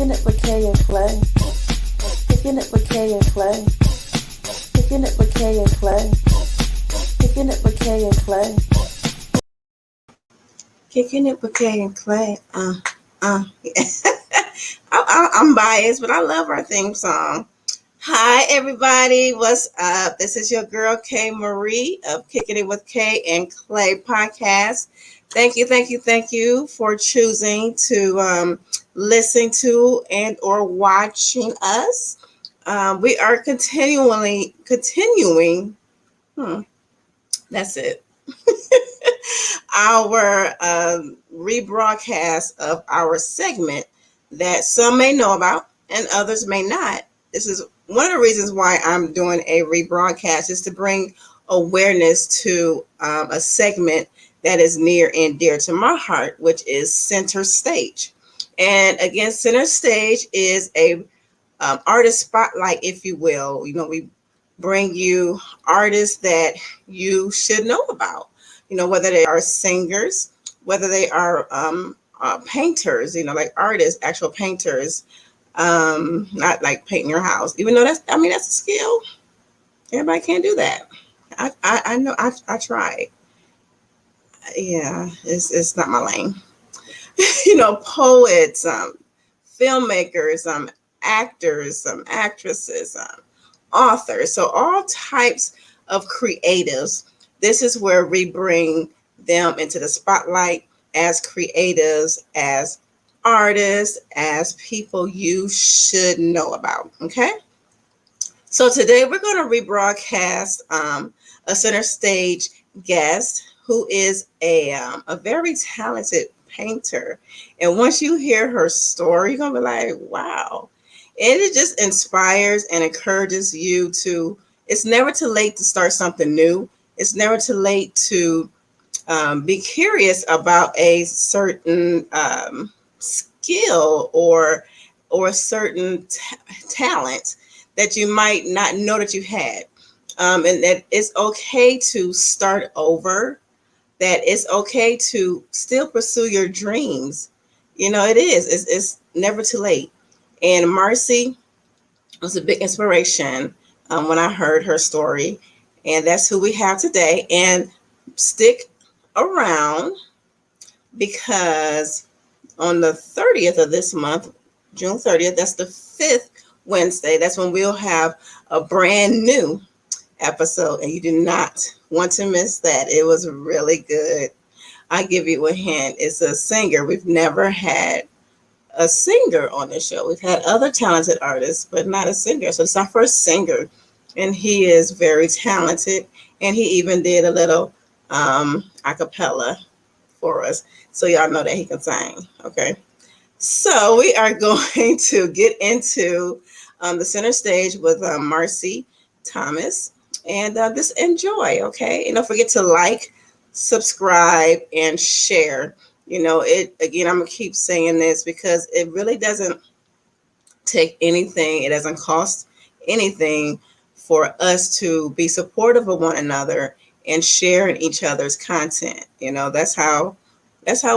Kicking it with Kay and Clay. Kicking it with Kay and Clay. Kicking it with Kay and Clay. Kicking it with Kay and Clay. Kicking it with Kay and Clay. I'm biased, but I love our theme song. Hi, everybody. What's up? This is your girl, Kay Marie of Kicking It with Kay and Clay podcast. Thank you for choosing to listen to and or watching us. We are continuing. That's it. Our rebroadcast of our segment that some may know about and others may not. This is one of the reasons why I'm doing a rebroadcast, is to bring awareness to a segment that is near and dear to my heart, which is Center Stage. And again, Center Stage is a artist spotlight, if you will. You know, we bring you artists that you should know about. You know, whether they are singers, whether they are painters, you know, like artists, actual painters, not like painting your house, even though that's a skill. Everybody can't do that. I know I tried. Yeah, it's not my lane. You know, poets, filmmakers, actors, actresses, authors. So all types of creatives. This is where we bring them into the spotlight as creatives, as artists, as people you should know about. Okay. So today we're going to rebroadcast a Center Stage guest who is a very talented painter. And once you hear her story, you're going to be like, wow. And it just inspires and encourages you to, it's never too late to start something new. It's never too late to be curious about a certain skill or a certain talent that you might not know that you had. And that it's okay to start over, that it's okay to still pursue your dreams. You know, it is. It's never too late. And Marcie was a big inspiration when I heard her story. And that's who we have today. And stick around, because on the 30th of this month, June 30th, that's the 5th Wednesday, that's when we'll have a brand new episode. And you do not want to miss that. It was really good. I give you a hint. It's a singer. We've never had a singer on the show. We've had other talented artists, but not a singer. So it's our first singer. And he is very talented. And he even did a little a cappella for us. So y'all know that he can sing. Okay. So we are going to get into the Center Stage with Marcie Thomas. And just enjoy, okay? And don't forget to like, subscribe, and share. You know, I'm going to keep saying this because it really doesn't take anything. It doesn't cost anything for us to be supportive of one another and sharing each other's content. You know, that's how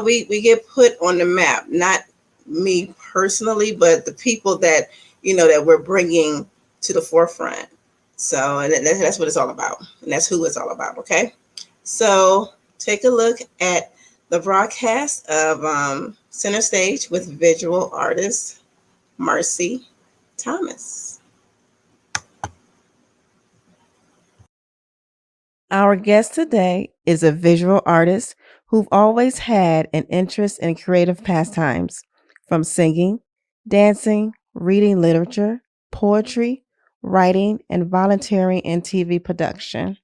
we get put on the map. Not me personally, but the people that, you know, that we're bringing to the forefront. So, and that's what it's all about. And that's who it's all about. Okay. So take a look at the broadcast of Center Stage with visual artist Marcie Thomas. Our guest today is a visual artist who've always had an interest in creative pastimes, from singing, dancing, reading literature, poetry, writing, and volunteering in TV production.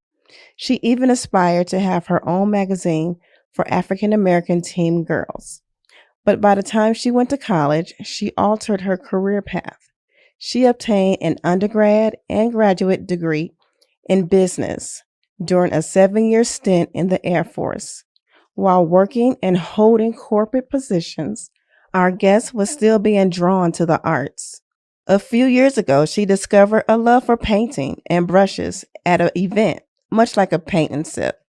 She even aspired to have her own magazine for African American teen girls. But by the time she went to college, she altered her career path. She obtained an undergrad and graduate degree in business during a 7-year stint in the Air Force. While working and holding corporate positions, our guest was still being drawn to the arts. A few years ago, she discovered a love for painting and brushes at an event, much like a paint and sip,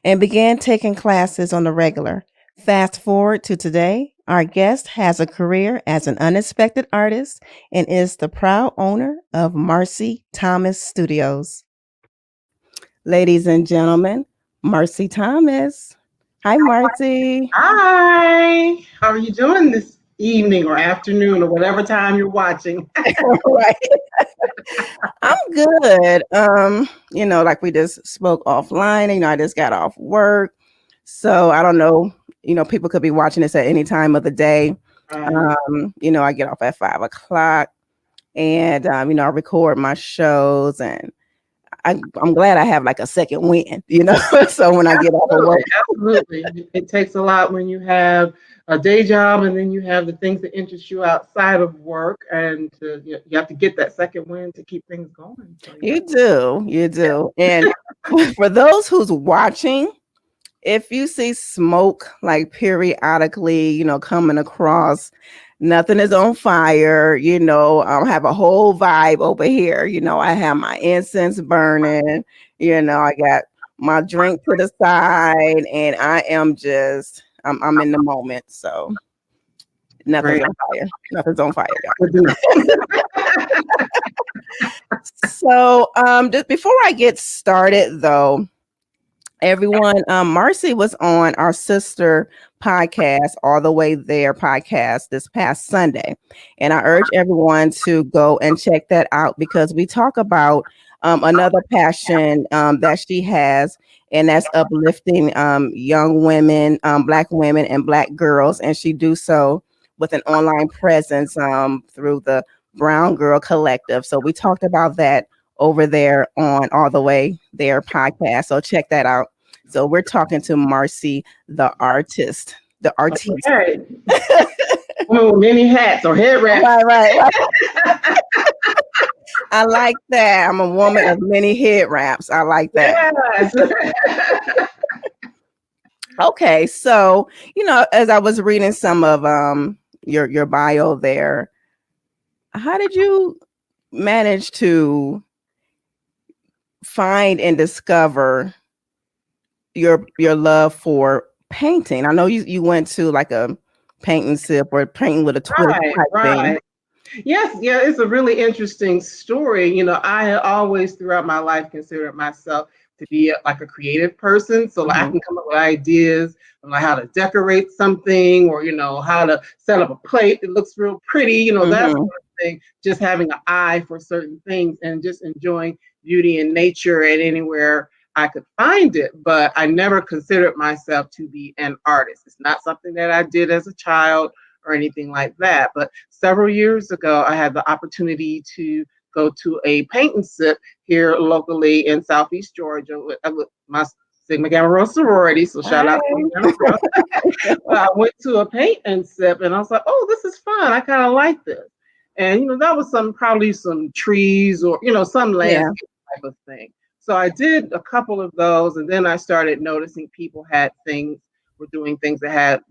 and began taking classes on the regular. Fast forward to today, Our guest has a career as an unexpected artist and is the proud owner of Marcie Thomas Studios. Ladies and gentlemen, Marcie Thomas. Hi, Marcie. Hi, how are you doing this evening or afternoon or whatever time you're watching? Right. I'm good. Like we just spoke offline, I just got off work. So I don't know, people could be watching this at any time of the day. Right. I get off at 5 o'clock and I record my shows and I'm glad I have like a second wind, so when I get off of work. Absolutely. It takes a lot when you have a day job and then you have the things that interest you outside of work, and you have to get that second wind to keep things going. So yeah. You do. And for those who's watching, if you see smoke like periodically, coming across, nothing is on fire, I have a whole vibe over here. I have my incense burning, I got my drink to the side and I am just, I'm in the moment. So nothing's Great. on fire. Nothing's on fire, y'all. Good to know. So just before I get started though, everyone, Marcie was on our sister podcast, All the Way There podcast, this past Sunday. And I urge everyone to go and check that out because we talk about another passion that she has, and that's uplifting young women, Black women and Black girls. And she do so with an online presence through the Brown Girl Collective. So we talked about that over there on All the Way There podcast. So check that out. So we're talking to Marcie, the artist, the artiste. Okay. Oh, many hats or head wraps. Right. I like that. I'm a woman of many head wraps. I like that. Yes. Okay, so as I was reading some of your bio there, how did you manage to find and discover your love for painting? I know you went to like a painting sip or painting with a twist type thing. Yes, yeah, it's a really interesting story. I had always throughout my life considered myself to be like a creative person. So like, I can come up with ideas on like how to decorate something, or how to set up a plate that looks real pretty, that sort of thing. Just having an eye for certain things and just enjoying beauty in nature and anywhere I could find it. But I never considered myself to be an artist. It's not something that I did as a child or anything like that. But several years ago, I had the opportunity to go to a paint and sip here locally in Southeast Georgia with my Sigma Gamma Rho sorority. So shout out to Sigma Gamma Rho. I went to a paint and sip and I was like, oh, this is fun. I kind of like this. And, that was probably some trees or, some landscape type of thing. So I did a couple of those, and then I started noticing people were doing things that had,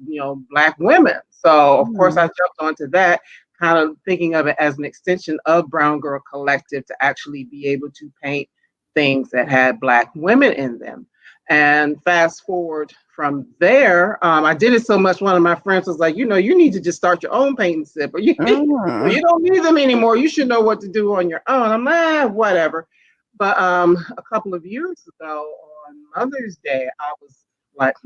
Black women. So of course I jumped onto that, kind of thinking of it as an extension of Brown Girl Collective to actually be able to paint things that had Black women in them. And fast forward from there, I did it so much. One of my friends was like, you need to just start your own paint and sip, or you don't need them anymore. You should know what to do on your own. I'm like, whatever. But a couple of years ago on Mother's Day, I was like,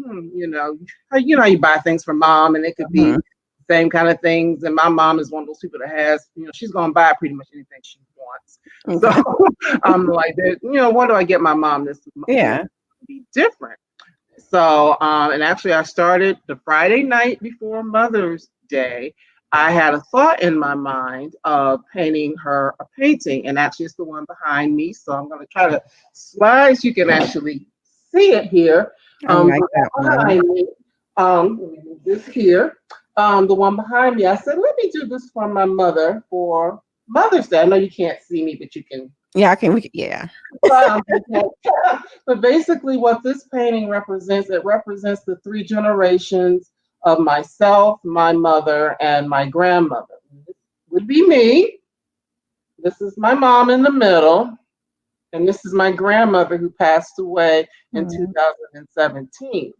how you buy things for mom, and it could be the same kind of things. And my mom is one of those people that has, she's gonna buy pretty much anything she wants. Okay. So I'm like, what do I get my mom this? Be different. So and actually, I started the Friday night before Mother's Day. I had a thought in my mind of painting her a painting, and actually it's the one behind me. So I'm going to try to slide. You can actually see it here. Like that behind me. Let me move this here. The one behind me. I said, let me do this for my mother for Mother's Day. I know you can't see me, but you can. Yeah, yeah. But basically, what this painting represents, it represents the three generations of myself, my mother, and my grandmother. This would be me. This is my mom in the middle. And this is my grandmother who passed away in 2017.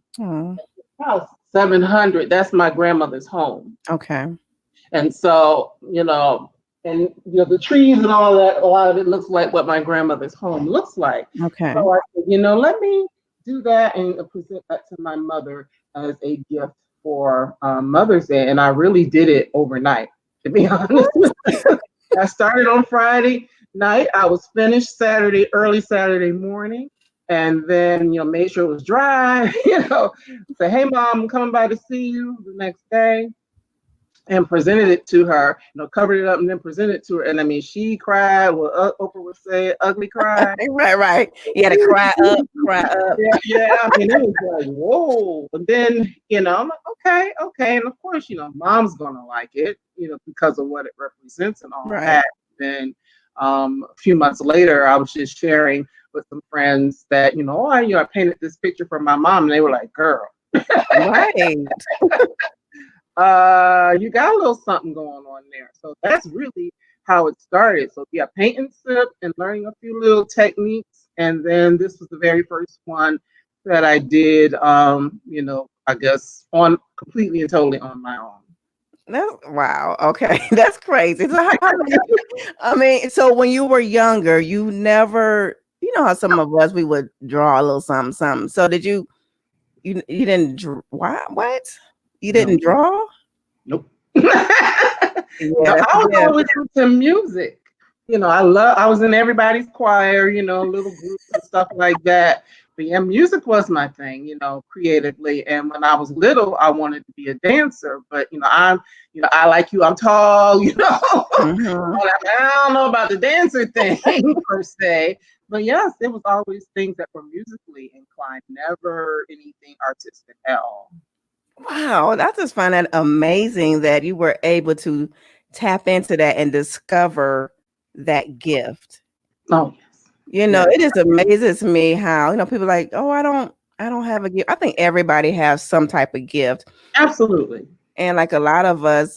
House 700, that's my grandmother's home. Okay. And so, and the trees and all that, a lot of it looks like what my grandmother's home looks like. Okay. So I said, let me do that and present that to my mother as a gift for Mother's Day. And I really did it overnight, to be honest with you. I started on Friday night. I was finished early Saturday morning. And then, made sure it was dry, say, hey, Mom, I'm coming by to see you the next day. And presented it to her, covered it up and then presented it to her. And I mean, she cried. Well, Oprah would say, ugly cry. Right. You had to cry up, cry up. Yeah. I mean, it was like, whoa. And then, I'm like, okay. And of course, Mom's going to like it, because of what it represents and all Right. that. Then a few months later, I was just sharing with some friends that, I painted this picture for my mom. And they were like, girl. Right. You got a little something going on there. So that's really how it started. So yeah, paint and sip and learning a few little techniques. And then this was the very first one that I did, I guess completely and totally on my own. Wow. Okay. That's crazy. So so when you were younger, you never, how some of us, we would draw a little something. So did you didn't draw? What? You didn't draw? Nope. Yeah, I was always into music. I was in everybody's choir, little groups and stuff like that. But yeah, music was my thing, creatively. And when I was little, I wanted to be a dancer. But I like you, I'm tall, Mm-hmm. I don't know about the dancer thing per se. But yes, it was always things that were musically inclined, never anything artistic at all. Wow, I just find that amazing that you were able to tap into that and discover that gift. Oh, yes. It just amazes me how, people are like, oh, I don't have a gift. I think everybody has some type of gift. Absolutely. And like a lot of us,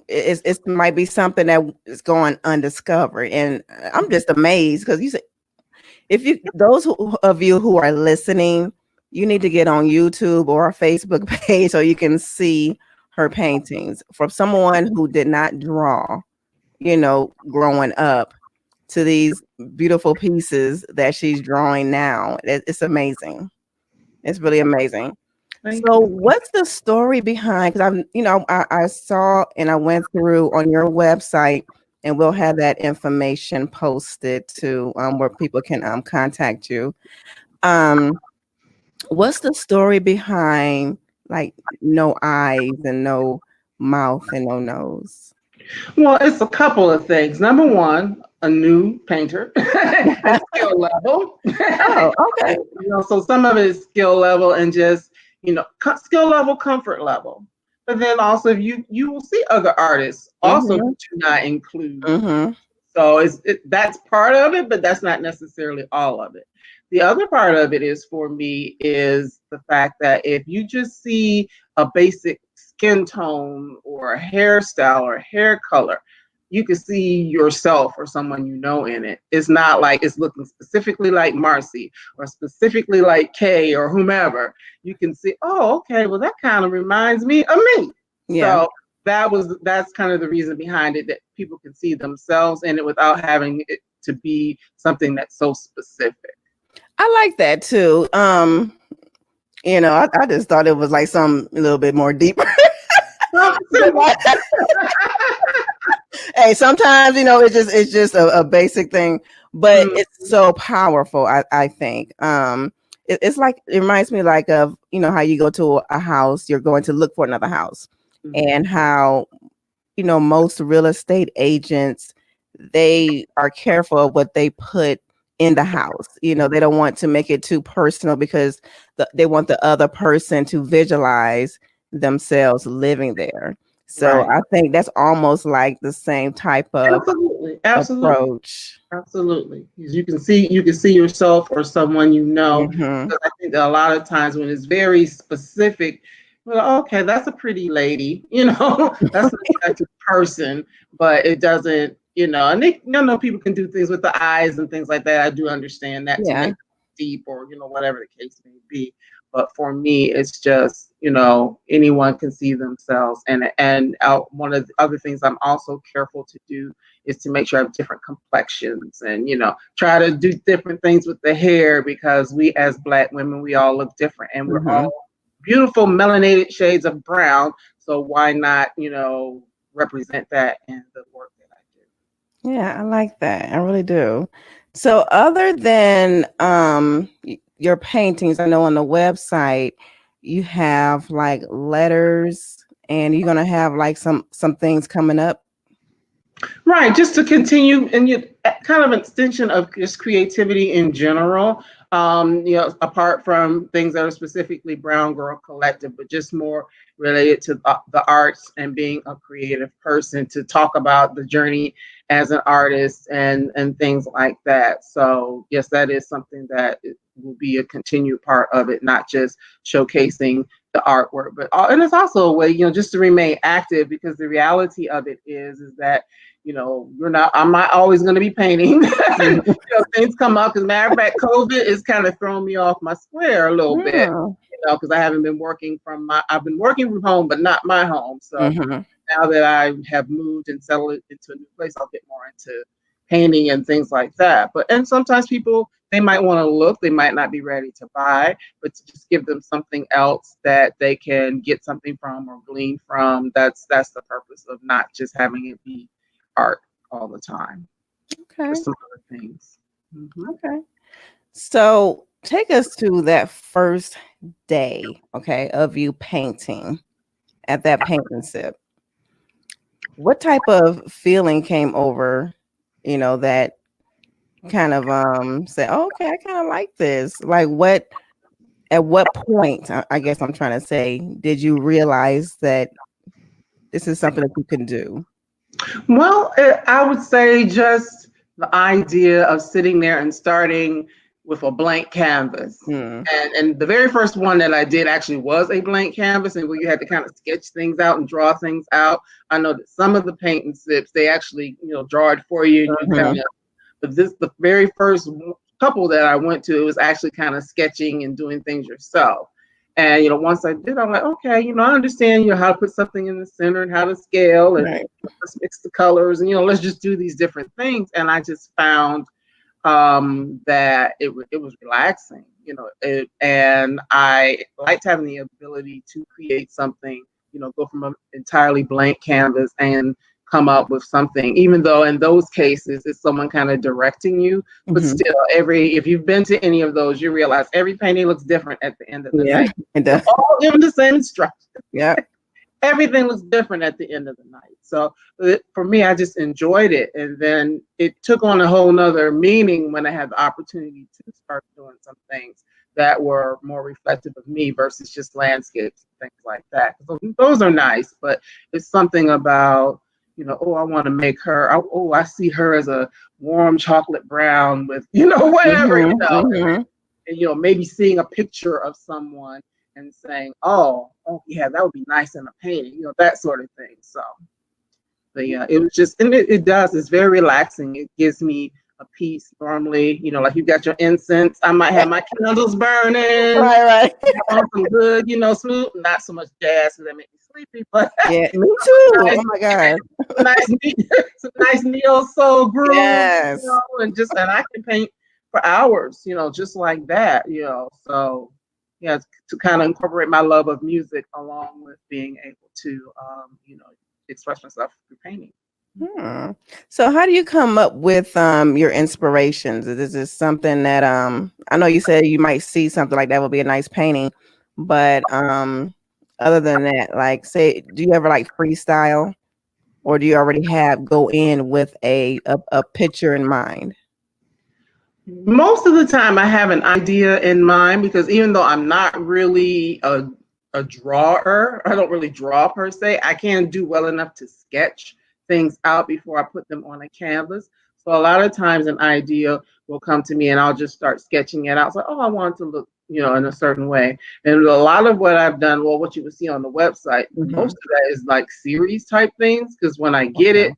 it might be something that is going undiscovered. And I'm just amazed because you said, of you who are listening, you need to get on YouTube or our Facebook page so you can see her paintings from someone who did not draw, growing up to these beautiful pieces that she's drawing now. It's amazing. It's really amazing. Thank So you. what's the story behind, because I saw and I went through on your website, and we'll have that information posted to where people can contact you. What's the story behind like no eyes and no mouth and no nose? Well, it's a couple of things. Number one, a new painter, skill level. Oh, okay. So some of it is skill level and just, skill level, comfort level. But then also you will see other artists also Mm-hmm. do not include. Mm-hmm. So that's part of it, but that's not necessarily all of it. The other part of it is for me is the fact that if you just see a basic skin tone or a hairstyle or hair color, you can see yourself or someone in it. It's not like it's looking specifically like Marcie or specifically like Kay or whomever. You can see, oh, okay, well, that kind of reminds me of me. Yeah. So that's kind of the reason behind it, that people can see themselves in it without having it to be something that's so specific. I like that too. I just thought it was like some a little bit more deeper. Hey, sometimes it's just a basic thing, but it's so powerful. I think it's like, it reminds me like of how you go to a house, you're going to look for another house, and how most real estate agents, they are careful of what they put in the house. They don't want to make it too personal because they want the other person to visualize themselves living there. So I think that's almost like the same type of approach. Absolutely. You can see yourself or someone Mm-hmm. because I think that a lot of times when it's very specific, well, okay, that's a pretty lady, that's an attractive person, but it doesn't, and they, people can do things with the eyes and things like that. I do understand that to make it deep or, whatever the case may be. But for me, it's just, anyone can see themselves. And one of the other things I'm also careful to do is to make sure I have different complexions and, try to do different things with the hair, because we as Black women, we all look different, and we're Mm-hmm. all beautiful melanated shades of brown. So why not, represent that in the work that I do. Yeah, I like that. I really do. So other than your paintings, I know on the website you have like letters, and you're gonna have like some things coming up. Right, just to continue, and you kind of an extension of just creativity in general. Apart from things that are specifically Brown Girl Collective, but just more related to the arts and being a creative person, to talk about the journey as an artist and things like that. So yes, that is something that will be a continued part of it, not just showcasing the artwork, but and it's also a way, just to remain active, because the reality of it is that I'm not always going to be painting. Things come up. As a matter of fact, COVID is kind of throwing me off my square a little bit, Oh. because I haven't been working I've been working from home, but not my home. So Mm-hmm. now that I have moved and settled into a new place, I'll get more into painting and things like that. And sometimes people, they might want to look, they might not be ready to buy, but to just give them something else that they can get something from or glean from. That's the purpose of not just having it be art all the time. Okay. Some other things. Mm-hmm. Okay. So take us to that first day, okay, of you painting at that painting sip. What type of feeling came over, that kind of said, oh, okay, I kind of like this. Like at what point, I guess I'm trying to say, did you realize that this is something that you can do? Well, I would say just the idea of sitting there and starting with a blank canvas. Hmm. And the very first one that I did actually was a blank canvas, and where you had to kind of sketch things out and draw things out. I know that some of the paint and sips, they actually, draw it for you, and you kind of, but the very first couple that I went to, it was actually kind of sketching and doing things yourself. And once I did, I'm like, okay, I understand, how to put something in the center and how to scale and Right. let's mix the colors and let's just do these different things. And I just found that it was relaxing, and I liked having the ability to create something, go from an entirely blank canvas and come up with something, even though in those cases it's someone kind of directing you. But Mm-hmm. still, if you've been to any of those, you realize every painting looks different at the end of the Yeah, night. it does. All given the same instructions. Yeah. Everything looks different at the end of the night. So for me, I just enjoyed it. And then it took on a whole nother meaning when I had the opportunity to start doing some things that were more reflective of me versus just landscapes and things like that. So those are nice, but it's something about, oh, I want to make her, I see her as a warm chocolate brown with, whatever, Mm-hmm. and maybe seeing a picture of someone and saying, oh yeah, that would be nice in a painting, that sort of thing. So, but yeah, it was just, and it does, it's very relaxing. It gives me a peace. Normally, like you got your incense, I might have my candles burning, Right. on some good, smooth, not so much jazz because that makes me sleepy, but Yeah, me too. nice, Oh my God. some nice neo soul grooves, Yes. and I can paint for hours, just like that, So yeah, to kind of incorporate my love of music along with being able to, express myself through painting. Hmm. So how do you come up with your inspirations? Is this something that I know you said you might see something like that would be a nice painting, but other than that, like say, do you ever like freestyle, or do you already go in with a picture in mind? Most of the time, I have an idea in mind, because even though I'm not really a drawer, I don't really draw per se, I can do well enough to sketch things out before I put them on a canvas. So a lot of times an idea will come to me and I'll just start sketching it out. So, oh, I want it to look, in a certain way. And a lot of what I've done, well, what you would see on the website, most of that is like series type things, because when I get Okay.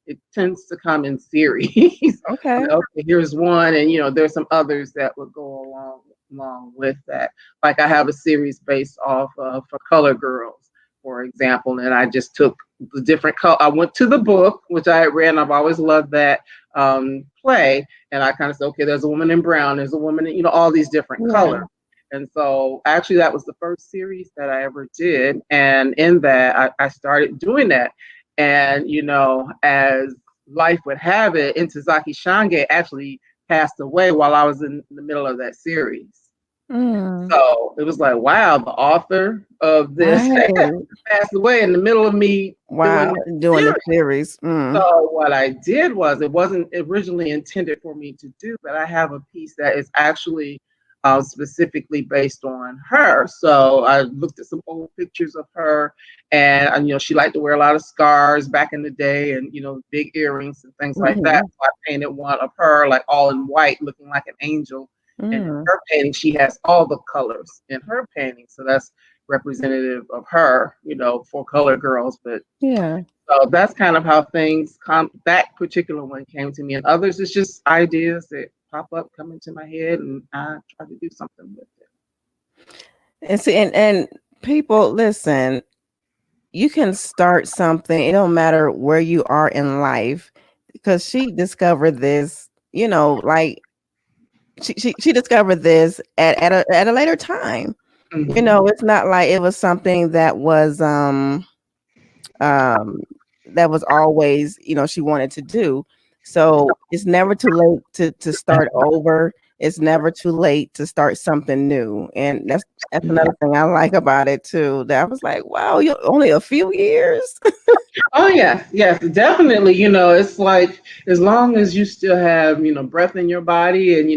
it tends to come in series. Okay. Okay, here's one, and there's some others that would go along along with that. Like I have a series based off of for Color Girls, for example, and I just took the different color. I went to the book, which I had read, and I've always loved that play. And I kind of said, okay, there's a woman in brown, there's a woman in, all these different Yeah. colors. And so actually that was the first series that I ever did. And in that, I started doing that. And, as life would have it, Intozaki Shange actually passed away while I was in the middle of that series. Mm. So it was like, wow, the author of this Right. passed away in the middle of me doing Wow. that Doing the series. series. Mm. So what I did was, it wasn't originally intended for me to do, but I have a piece that is actually specifically based on her. So I looked at some old pictures of her, and she liked to wear a lot of scarves back in the day, and big earrings and things like that. Mm-hmm. So I painted one of her like all in white, looking like an angel. And in Mm. her painting, she has all the colors in her painting. So that's representative of her, for Color Girls. But Yeah. so that's kind of how things come. That particular one came to me, and others it's just ideas that pop up, come into my head, and I try to do something with it. And see, and people, listen, you can start something. It don't matter where you are in life, because she discovered this, like she discovered this at a later time. Mm-hmm. It's not like it was something um that was always, she wanted to do. So it's never too late to start over. It's never too late to start something new. And that's another thing I like about it too. That I was like, wow, you only a few years. Oh yes, yes, definitely. It's like as long as you still have breath in your body and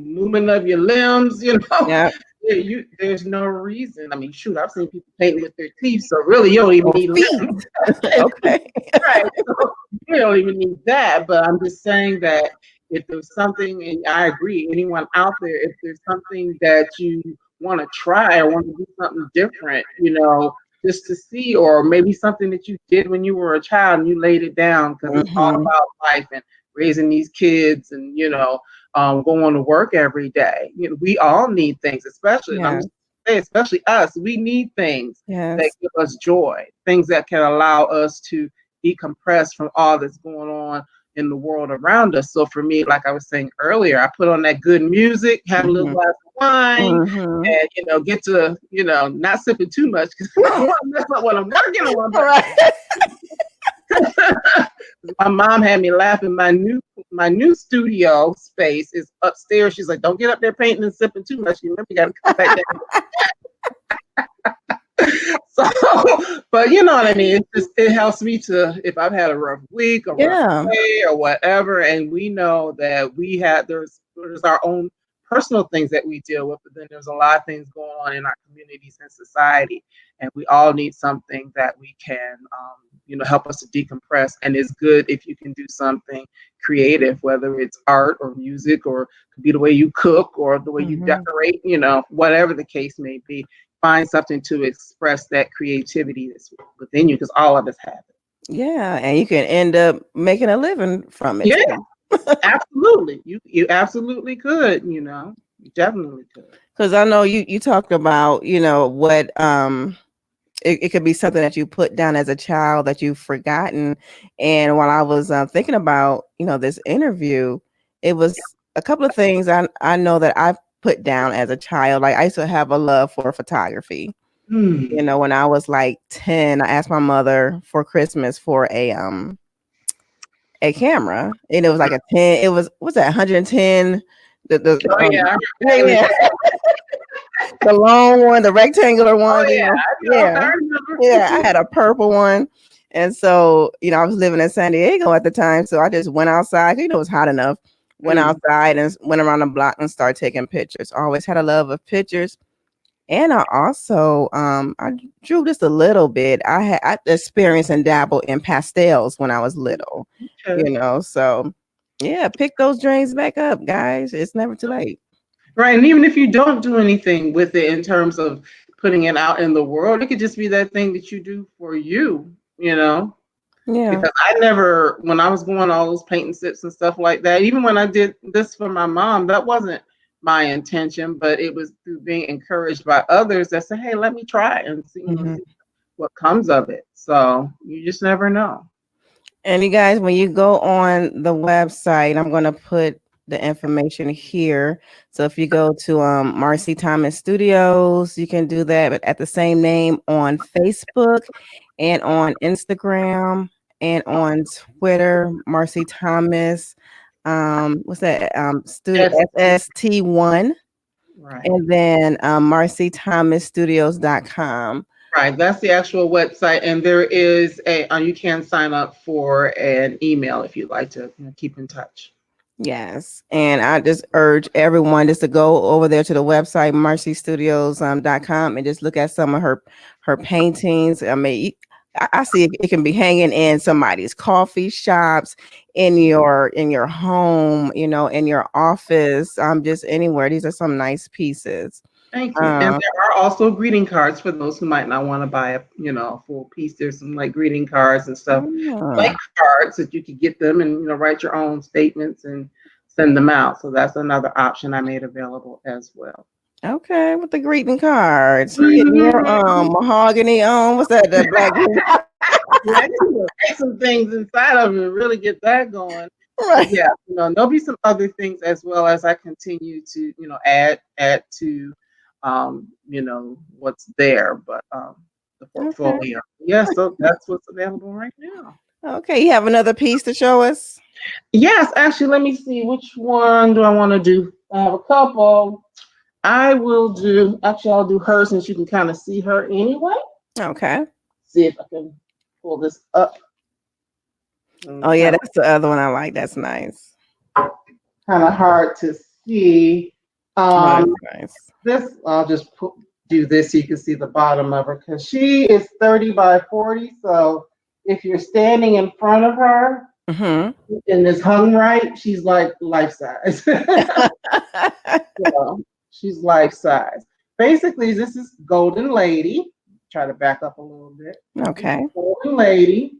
movement of your limbs, Yeah. there's no reason. I mean, shoot, I've seen people painting with their teeth, so really you don't even Or need feet. limbs. Okay. Right. So you don't even need that. But I'm just saying that if there's something, and I agree, anyone out there, if there's something that you want to try or want to do something different, just to see, or maybe something that you did when you were a child and you laid it down because it's all Hmm. about life and raising these kids and, going to work every day. We all need things, especially, and I'm Yeah. just saying, especially us, we need things that Yes. give us joy, things that can allow us to decompress from all that's going on in the world around us. So for me, like I was saying earlier, I put on that good music, have a little Hmm. glass of wine, Hmm. and get to not sipping too much because I don't want to mess up what I'm working on. All right. But my mom had me laughing. My new studio space is upstairs. She's like, "Don't get up there painting and sipping too much. You remember, you got to come back down." So, but you know what I mean. It helps me to, if I've had a rough week, a rough Yeah. day, or whatever, and we know that there's our own personal things that we deal with, but then there's a lot of things going on in our communities and society, and we all need something that we can, help us to decompress. And it's good if you can do something creative, whether it's art or music, or could be the way you cook or the way you Hmm. decorate, whatever the case may be. Find something to express that creativity that's within you, because all of us have it. Yeah. And you can end up making a living from it Yeah, too. absolutely. You absolutely could. You definitely could. Because I know you talked about, what it could be something that you put down as a child that you've forgotten. And while I was thinking about, this interview, it was a couple of things I know that I've put down as a child. Like I used to have a love for photography. Hmm. When I was like 10, I asked my mother for Christmas for a camera, and it was like a 10. It was that 110. Oh yeah, I Yeah, remember yeah, having. the long one, the rectangular Oh one. yeah, I know. Yeah, I remember. yeah. I had a purple one, and so I was living in San Diego at the time, so I just went outside. It was hot enough. Went Mm. outside and went around the block and started taking pictures. Always had a love of pictures. And I also I drew just a little bit. I experienced and dabbled in pastels when I was little, Okay. So yeah, pick those dreams back up, guys. It's never too late. Right, and even if you don't do anything with it in terms of putting it out in the world, it could just be that thing that you do for you. Yeah. Because I never, when I was going all those painting sips and stuff like that, even when I did this for my mom, that wasn't my intention, but it was through being encouraged by others that said, "Hey, let me try and see, Mhm. see what comes of it." So you just never know. And you guys, when you go on the website, I'm going to put the information here. So if you go to Marcie Thomas Studios, you can do that, but at the same name on Facebook and on Instagram and on Twitter, Marcie Thomas. What's that? Yes, SST1, right. and then marciethomasstudios.com. Right, that's the actual website, and there is a you can sign up for an email if you'd like to keep in touch. Yes. And I just urge everyone just to go over there to the website, marciestudios.com, and just look at some of her paintings. I mean, I see it can be hanging in somebody's coffee shops, in your home, in your office, just anywhere. These are some nice pieces. Thank you. And there are also greeting cards for those who might not want to buy a full piece. There's some like greeting cards and stuff, like cards that you could get them and write your own statements and send them out. So that's another option I made available as well. Okay, with the greeting cards. You getting your mahogany on. What's that? The black Yeah, I need to write some things inside of it and really get that going. right. Yeah, there'll be some other things as well as I continue to, add to what's there, but the Okay. portfolio. Yeah, so that's what's available right now. Okay, you have another piece to show us? Yes, actually, let me see which one do I want to do. I have a couple. I'll do her since you can kind of see her anyway. Okay. See if I can pull this up. Oh yeah, that's the other one I like. That's nice. Kind of hard to see. Oh, that's Um, nice. this I'll just do this so you can see the bottom of her because she is 30 by 40. So if you're standing in front of her and it's hung right, she's like life size. So she's life size. Basically, this is Golden Lady. Try to back up a little bit. Okay. Golden Lady,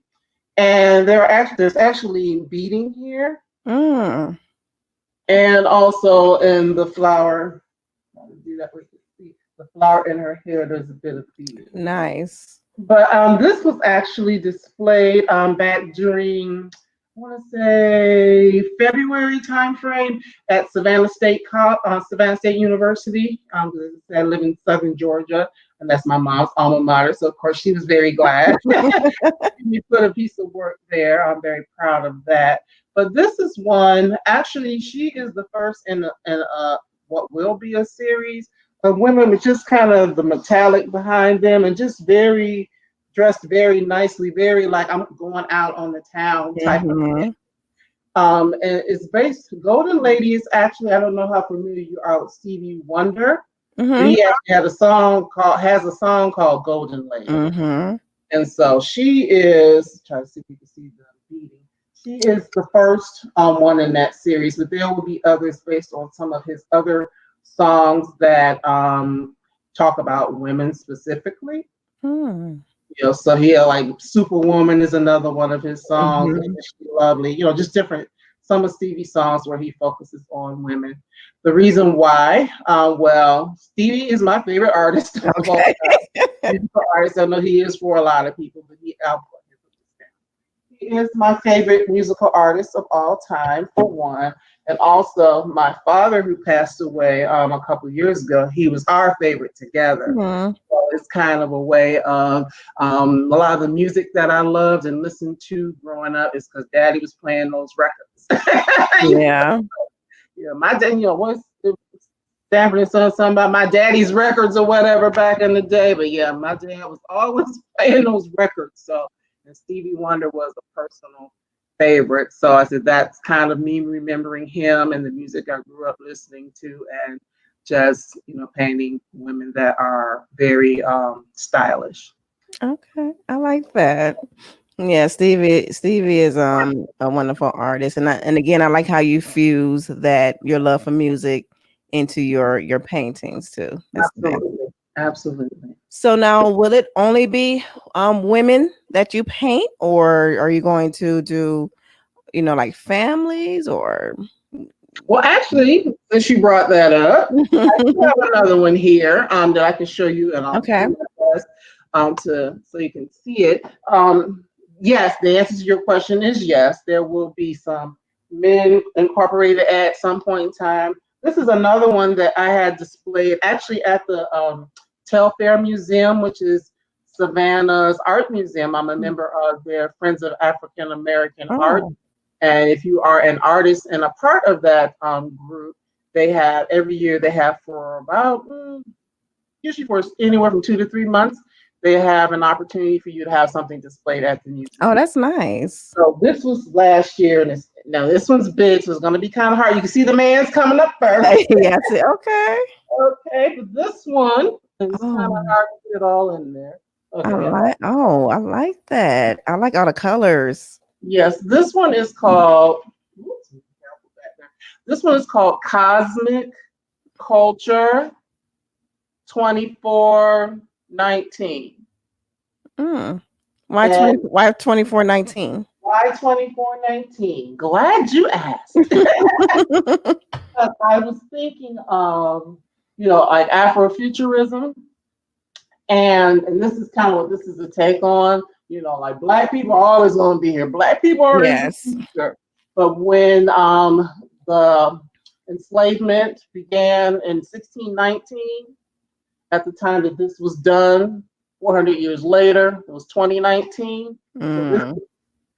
and there's actually beading here, and also in the flower. Do that with the flower in her hair. There's a bit of beading. Nice. But this was actually displayed back during, I want to say, February timeframe at Savannah State University. I live in Southern Georgia, and that's my mom's alma mater. So of course she was very glad. We put a piece of work there. I'm very proud of that. But this is one. Actually, she is the first in what will be a series of women with just kind of the metallic behind them and just very dressed very nicely, very like I'm going out on the town type of thing. And it's based. Golden Lady is actually, I don't know how familiar you are with Stevie Wonder, but he actually has a song called Golden Lady. And so she is, try to see if you can see the beating. She is the first one in that series, but there will be others based on some of his other songs that talk about women specifically. So like Superwoman is another one of his songs. She Lovely, just different, some of Stevie's songs where he focuses on women. The reason why, well, Stevie is my favorite artist of all time. Musical artist. I know he is for a lot of people, but he is my favorite musical artist of all time, for one. And also, my father, who passed away a couple years ago, he was our favorite together. So it's kind of a way of a lot of the music that I loved and listened to growing up is because Daddy was playing those records. Yeah. Yeah, my dad, once Stanford and Son, something about my daddy's records or whatever back in the day. But yeah, my dad was always playing those records. So, and Stevie Wonder was a personal favorite. So I said that's kind of me remembering him and the music I grew up listening to, and just painting women that are very stylish. Okay. I like that. Yeah, Stevie is a wonderful artist, and again, I like how you fuse that your love for music into your paintings too. That's nice. Absolutely. So now, will it only be women that you paint, or are you going to do like families or? Well, actually, since you brought that up, I do have another one here that I can show you, and I'll Okay. do my best to so you can see it. Yes, the answer to your question is yes. There will be some men incorporated at some point in time. This is another one that I had displayed actually at the Telfair Museum, which is Savannah's art museum. I'm a member of their Friends of African American Art, Oh. and if you are an artist and a part of that group, they have every year they have for about usually for anywhere from 2 to 3 months, they have an opportunity for you to have something displayed at the museum. Oh, that's nice. So this was last year, and now this one's big, so it's going to be kind of hard. You can see the man's coming up first. Yes. Okay. Okay, but this one, and it's kind of Oh, hard to get it all in there. Okay, I like that. I like all the colors. yes, this one is called. Oops, this one is called Cosmic Culture 2419. Mm. And Why 2419? why 2419? Glad you asked. I was thinking of, like Afrofuturism, and this is kind of what this is a take on. Like black people are always going to be here. Black people are in the Yes. future. But when the enslavement began in 1619, at the time that this was done, 400 years later, it was 2019. So this Mm. is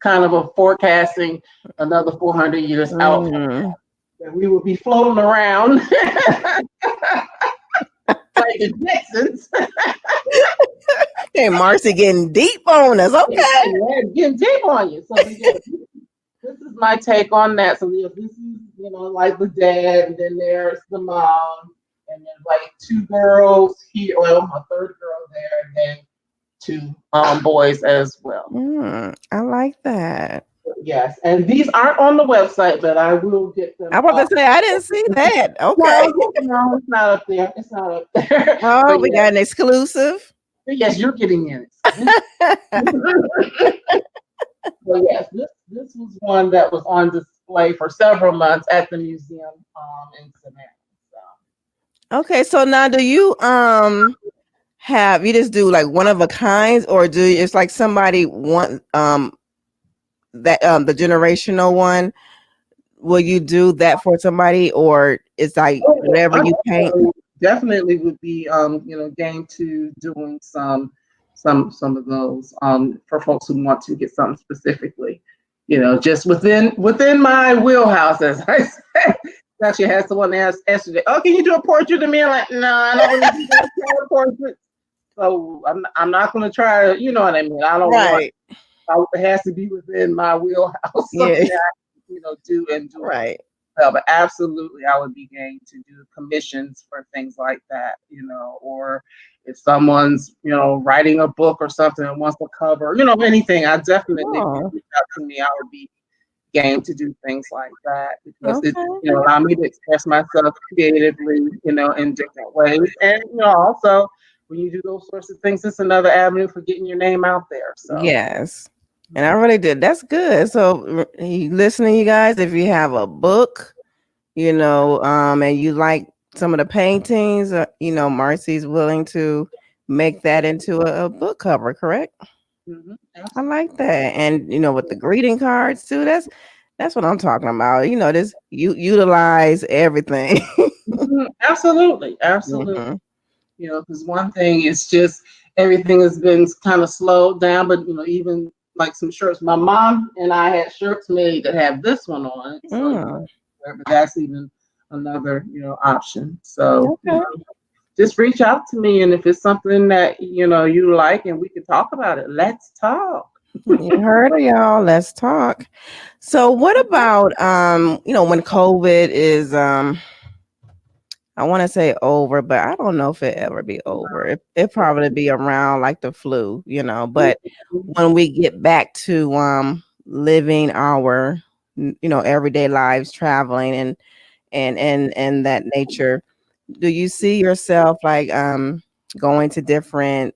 kind of a forecasting another 400 years out from Mm. that we will be floating around like the Jetsons. Okay, Marcy getting deep on us. Okay. Yeah, getting deep on you. So yeah, this is my take on that. So yeah, this is like the dad, and then there's the mom, and there's like two girls here. Well, a third girl there, and then two boys as well. I like that. Yes, and these aren't on the website, but I will get them I was up. about to say I didn't see that. Okay. No, no, it's not up there. It's not up there. Oh, But we got an exclusive. yes, you're getting in it. So yes, this was one that was on display for several months at the museum in Savannah. Okay, so now do you have you just do like one of a kinds, or do it's like somebody want that the generational one? Will you do that for somebody, or it's like So whatever I you paint? definitely would be game to doing some of those for folks who want to get something specifically, just within my wheelhouse, as I said. Actually, had someone ask yesterday, "Oh, can you do a portrait of me?" I'm like, "No, I don't really do that kind of portrait." So I'm not going to try to, you know what I mean. I don't want. Right. It has to be within my wheelhouse. Yeah. Something I, do and do it Right. well. But absolutely, I would be game to do commissions for things like that, or if someone's, writing a book or something and wants to cover, anything. I definitely, if you Oh, reach out to me, I would be game to do things like that because it, okay. allow me to express myself creatively, in different ways. And, also when you do those sorts of things, it's another avenue for getting your name out there. So Yes. And I really did. That's good. So you listening, you guys, if you have a book, and you like some of the paintings, Marcy's willing to make that into a book cover, correct? I absolutely. like that. And with the greeting cards too, that's what I'm talking about. This you utilize everything. Absolutely. Absolutely. Mhm. Because one thing is just everything has been kind of slowed down, but even like some shirts. My mom and I had shirts made that have this one on it. So Mm. but that's even another, option. So Okay. just reach out to me, and if it's something that you like and we can talk about it, let's talk. You heard it, y'all. Let's talk. So what about when COVID is I want to say over, but I don't know if it ever be over. It probably be around like the flu, but when we get back to living our everyday lives, traveling and that nature, do you see yourself like going to different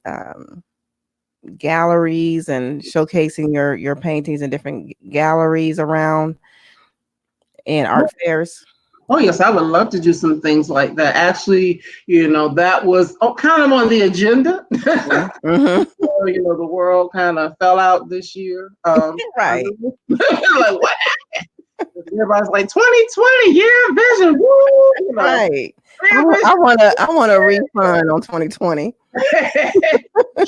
galleries and showcasing your paintings in different galleries around and art fairs? Oh yes, I would love to do some things like that. Actually, that was kind of on the agenda. Mm-hmm. The world kind of fell out this year. Right. Like what? Everybody's like 2020 year of vision. Woo! Right. Year of I want a refund on 2020. You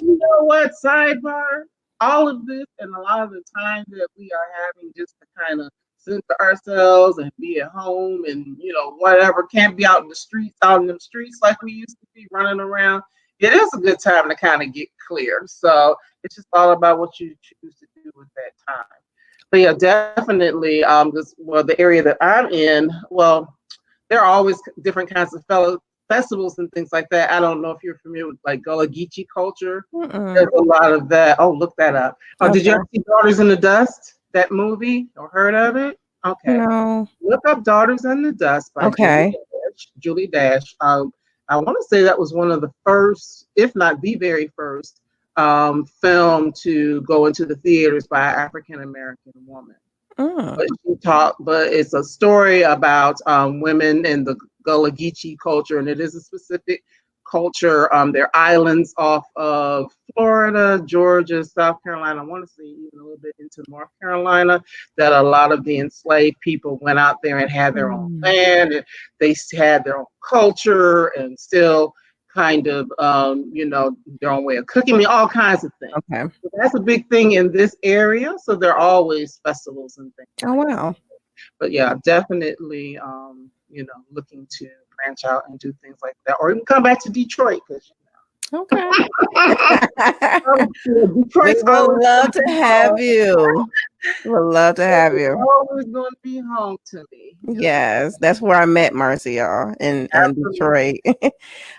know what? Sidebar. All of this and a lot of the time that we are having just to kind of center ourselves and be at home and whatever, can't be out in the streets like we used to be running around. It is a good time to kind of get clear. So it's just all about what you choose to do with that time. But yeah, definitely. The area that I'm in, well, there are always different kinds of festivals and things like that. I don't know if you're familiar with like Gullah Geechee culture. Mm-mm. There's a lot of that. Oh, look that up. Oh, did you Okay. ever see Daughters in the Dust? That movie or heard of it? Okay, No. look up Daughters in the Dust by Julie Okay. Dash. Julie Dash. I want to say that was one of the first, if not the very first, film to go into the theaters by an African American woman. Mm. But it's a story about women in the Gullah Geechee culture, and it is a specific culture. They're islands off of Florida, Georgia, South Carolina. I want to say even a little bit into North Carolina. That a lot of the enslaved people went out there and had their own Mm. land, and they had their own culture, and still kind of their own way of cooking. I mean, all kinds of things. Okay. So that's a big thing in this area. So there are always festivals and things Oh like that. wow. But yeah, definitely, looking to branch out and do things like that, or even come back to Detroit because Okay. We Detroit's would love to have you. We'd love to have you. always going to be home to me. Yes, that's where I met Marcie, y'all, in Absolutely. Detroit.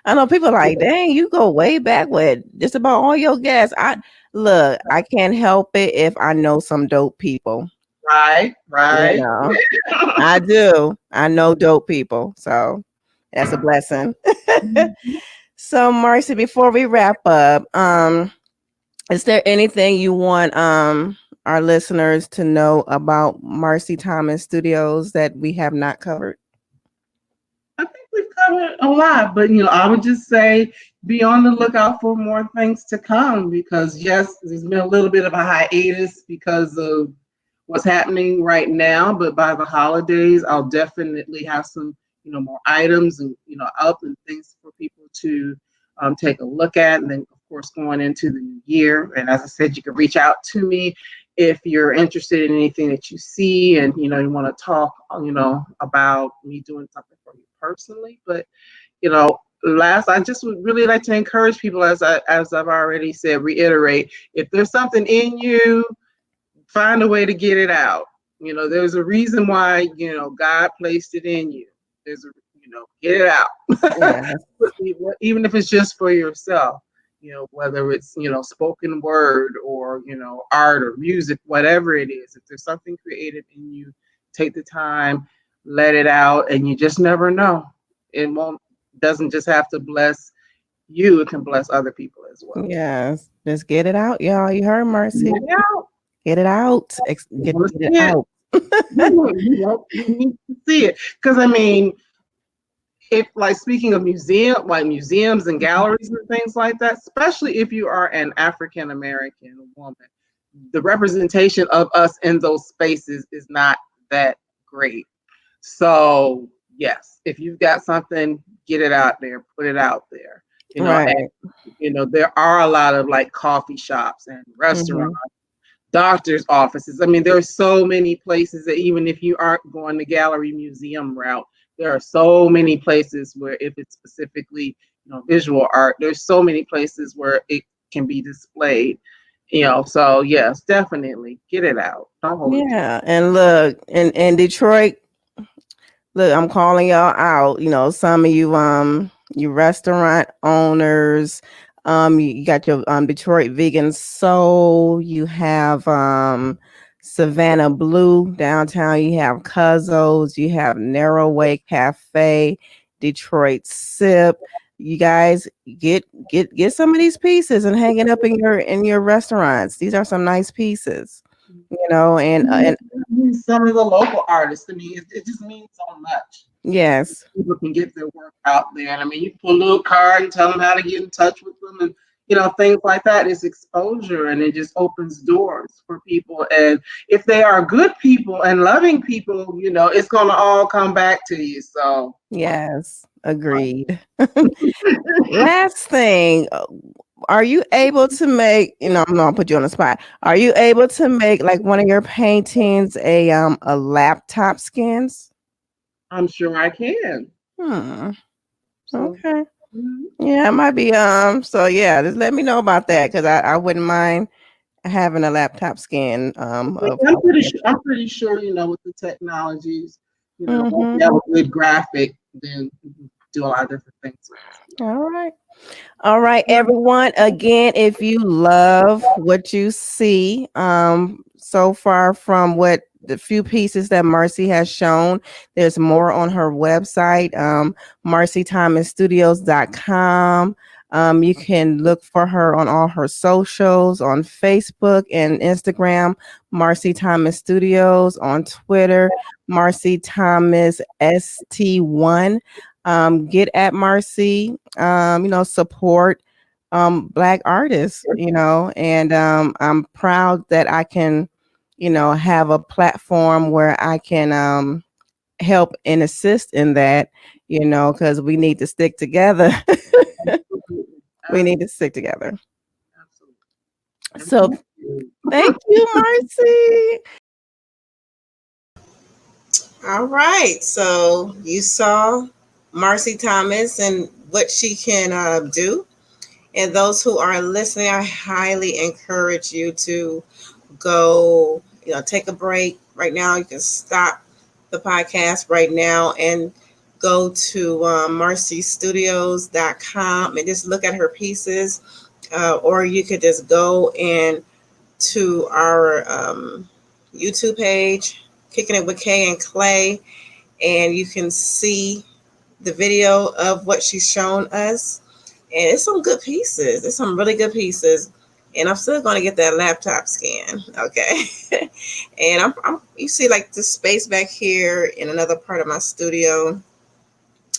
I know people are like, dang, you go way back with just about all your guests. I can't help it if I know some dope people. Right, You right. know, I do. I know dope people, so that's a blessing. So, Marcie, before we wrap up, is there anything you want our listeners to know about Marcie Thomas Studios that we have not covered? I think we've covered a lot, but I would just say be on the lookout for more things to come because yes, there's been a little bit of a hiatus because of what's happening right now, but by the holidays, I'll definitely have some, more items and up and things for people to take a look at, and then of course going into the new year. And as I said, you can reach out to me if you're interested in anything that you see, and you want to talk, about me doing something for you personally. But last, I just would really like to encourage people, as I've already said, reiterate, if there's something in you, find a way to get it out. There's a reason why, God placed it in you. There's a, get it out. Yes. Even if it's just for yourself, whether it's, spoken word or, art or music, whatever it is, if there's something creative in you, take the time, let it out, and you just never know. Doesn't just have to bless you, it can bless other people as well. Yes. Just get it out, y'all. You heard Marcie. Get it out. Get it out. You Get want to it see it. out. You need to see it. Because I mean, if like speaking of museums and galleries and things like that, especially if you are an African American woman, the representation of us in those spaces is not that great. So yes, if you've got something, get it out there, put it out there. Right. And there are a lot of like coffee shops and restaurants, Mhm. doctor's offices. I mean, there are so many places that even if you aren't going the gallery museum route, there are so many places where if it's specifically, visual art, there's so many places where it can be displayed. So yes, definitely get it out. Don't hold it. Yeah. And look, in Detroit, look, I'm calling y'all out. Some of you restaurant owners, you got your Detroit Vegan Soul, you have Savannah Blue downtown, you have Cuzzo's, you have Narrow Way Cafe, Detroit Sip. You guys get some of these pieces and hang it up in your restaurants. These are some nice pieces, and Some of the local artists. I mean, it just means so much. Yes. People can get their work out there. And I mean, you pull a little card and tell them how to get in touch with them, and things like that. It's exposure, and it just opens doors for people. And if they are good people and loving people, it's going to all come back to you. So Yes. Agreed. Last thing, are you able to make, I'm gonna put you on the spot. Are you able to make like one of your paintings a laptop skins? I'm sure I can. So, Okay. Yeah, it might be so yeah, just let me know about that because I wouldn't mind having a laptop skin I'm pretty sure, with the technologies, once Mhm. you have a good graphic, then you can do a lot of different things. All right. All right, everyone. Again, if you love what you see so far from what the few pieces that Marcie has shown, there's more on her website, marciethomasstudios.com. You can look for her on all her socials on Facebook and Instagram, Marcie Thomas Studios, on Twitter, Marcie Thomas ST1. Get at Marcie, support Black artists, and I'm proud that I can, have a platform where I can help and assist in that, because we need to stick together. We need to stick together. So thank you, Marcie. All right. So you saw Marcie Thomas and what she can do. And those who are listening, I highly encourage you to go, take a break right now. You can stop the podcast right now and go to marciestudios.com and just look at her pieces. Or you could just go and to our YouTube page, Kicking It with Kay and Clay, and you can see the video of what she's shown us. And it's some good pieces. It's some really good pieces. And I'm still going to get that laptop scan. Okay. And you see like the space back here in another part of my studio.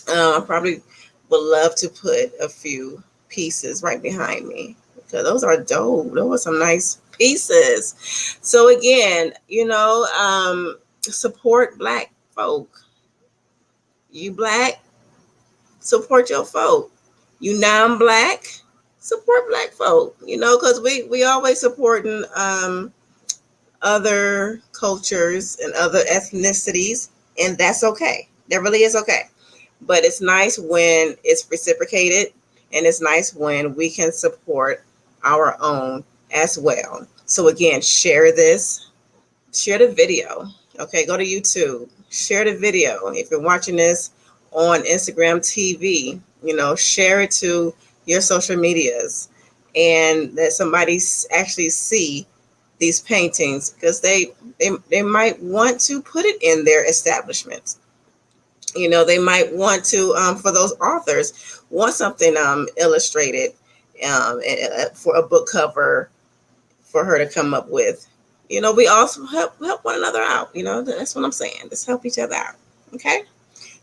I probably would love to put a few pieces right behind me because those are dope. Those are some nice pieces. So again, support Black folk. You Black, support your folk. You non-Black, support Black folk. Because we always supporting other cultures and other ethnicities, and that's okay. That really is okay. But it's nice when it's reciprocated, and it's nice when we can support our own as well. So again, share this, share the video. Okay, go to YouTube, share the video. If you're watching this on Instagram TV, share it to your social medias and let somebody actually see these paintings because they might want to put it in their establishments. They might want to, for those authors, want something illustrated for a book cover for her to come up with. We also help one another out. That's what I'm saying. Just help each other out. Okay.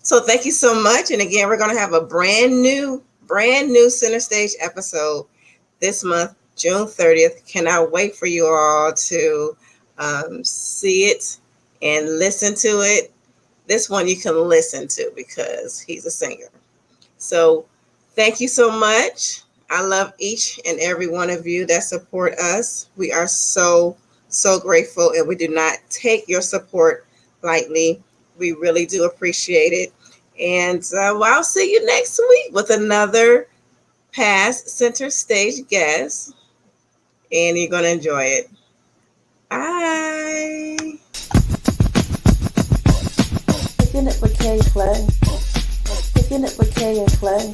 So thank you so much. And again, we're going to have a brand new Center Stage episode this month, June 30th. Cannot wait for you all to see it and listen to it. This one you can listen to because he's a singer. So thank you so much. I love each and every one of you that support us. We are so, so grateful, and we do not take your support lightly. We really do appreciate it. And I'll see you next week with another past Center Stage guest, and you're going to enjoy it. Bye. Kicking it with Kay and Clay. Kicking it with Kay and Clay.